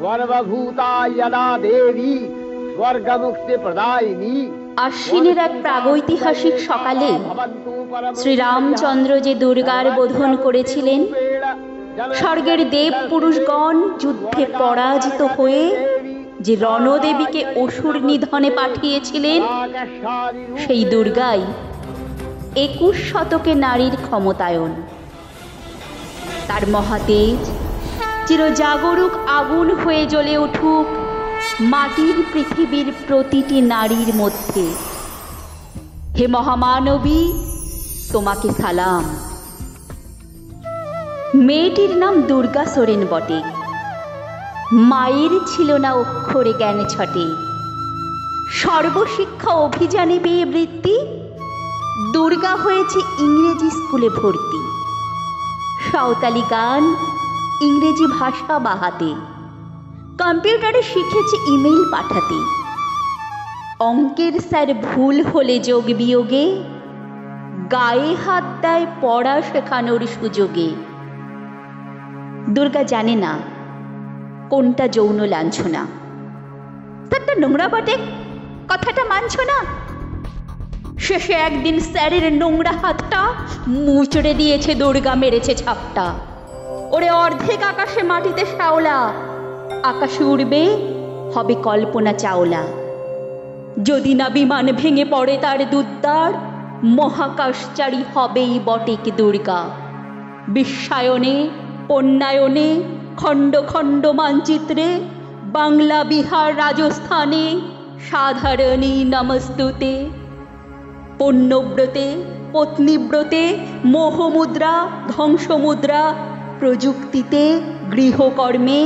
सर्वभूता यदा देवी स्वर्गमुक्ति प्रदायिनी। আশ্বিনের এক প্রাগৈতিহাসিক সকালে শ্রীরামচন্দ্র যে দুর্গার বোধন করেছিলেন, স্বর্গের দেব পুরুষগণ যুদ্ধে পরাজিত হয়ে যে রণদেবীকে অসুর নিধনে পাঠিয়েছিলেন, সেই দুর্গাই 21 শতকে নারীর ক্ষমতায়ন। তার মহাতেজ চিরজাগরুক আগুন হয়ে জ্বলে উঠুক মাটির পৃথিবীর প্রতিটি নারীর মধ্যে। হে মহামানবী, তোমাকে সালাম। মেয়েটির নাম দুর্গা সোরেন বটে। মায়ের ছিল না অক্ষরে জ্ঞান ছটে। সর্বশিক্ষা অভিযানে পেয়ে বৃত্তি, দুর্গা হয়েছে ইংরেজি স্কুলে ভর্তি। সাঁওতালি গান, ইংরেজি ভাষা বাহাতে, কম্পিউটারে শিখেছে ইমেল পাঠাতে। অঙ্কের স্যার ভুল হলে যোগ বিয়োগে গায়ে হাত দেয় পড়া শেখানোর সুযোগে। দুর্গা জানে না কোনটা যৌন লাঞ্ছনা। তারটা নোংরা বটে, কথাটা মানছ না। শেষে একদিন স্যারের নোংরা হাতটা মুচড়ে দিয়েছে দুর্গা, মেরেছে ছাপটা। ওরে অর্ধেক আকাশে মাটিতে শ্যাওলা, আকাশে উড়বে হবে কল্পনা চাওলা। যদি না বিমান ভেঙে পড়ে তার দুদ্দার, মহাকাশচারী হবেই বটেক দুর্গা। বিশ্বায়নে, পণ্যায়নে, খণ্ড খণ্ড মানচিত্রে, বাংলা, বিহার, রাজস্থানে সাধারণী নমস্তুতে। পণ্যব্রতে, পত্নীব্রতে, মোহমুদ্রা, ধ্বংসমুদ্রা, প্রযুক্তিতে, গৃহকর্মে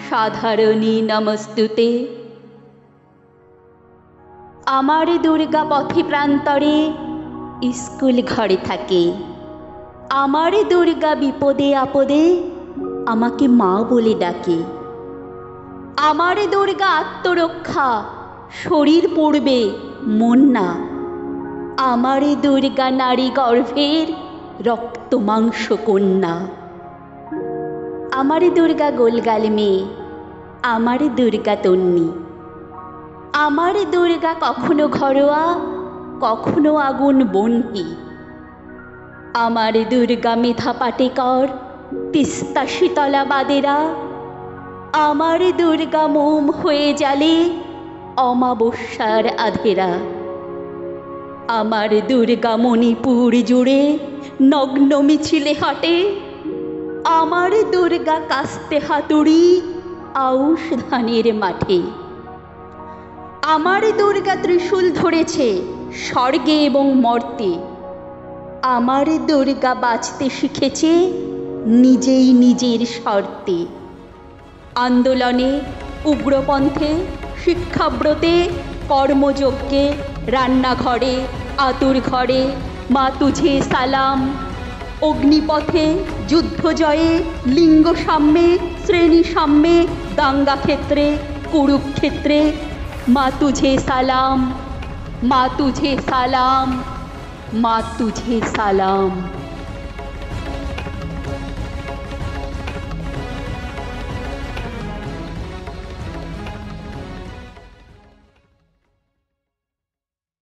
সাধারণী নমস্তুতে। আমার দুর্গা পথে প্রান্তরে স্কুল ঘরে থাকে। আমার দুর্গা বিপদে আপদে আমাকে মা বলে ডাকে। আমার দুর্গা আত্মরক্ষা, শরীর পড়বে মন না। আমার দুর্গা নারী গর্ভের রক্ত মাংস কন্যা। আমার দুর্গা গোলগাল মেয়ে, আমার দুর্গা তন্নি। আমার দুর্গা কখনো ঘরোয়া, কখনো আগুন বন্টি। আমার দুর্গা মেধা পাটেকর, তিস্তা শীতলা বাদেরা। আমার দুর্গা মোম হয়ে জ্বালে অমাবস্যার আধেরা। আমার দুর্গা মণিপুর জুড়ে নগ্ন মিছিলে হাঁটে। আমার দুর্গা কাস্তে হাতুড়ি আউশ ধানের মাঠে। আমার দুর্গা ত্রিশূল ধরেছে স্বর্গে এবং মর্তে। আমার দুর্গা বাঁচতে শিখেছে নিজেই নিজের শর্তে। আন্দোলনে, উগ্রপন্থে, শিক্ষাব্রতে, কর্মযজ্ঞে, রান্নাঘরে, আতুর ঘরে মা তুঝে সালাম। অগ্নিপথে, যুদ্ধ জয়ে, লিঙ্গ সাম্যে, শ্রেণী সাম্যে, দাঙ্গা ক্ষেত্রে, কুরুক্ষেত্রে মা তুঝে সালাম, মা তুঝে সালাম, মা তুঝে সালাম।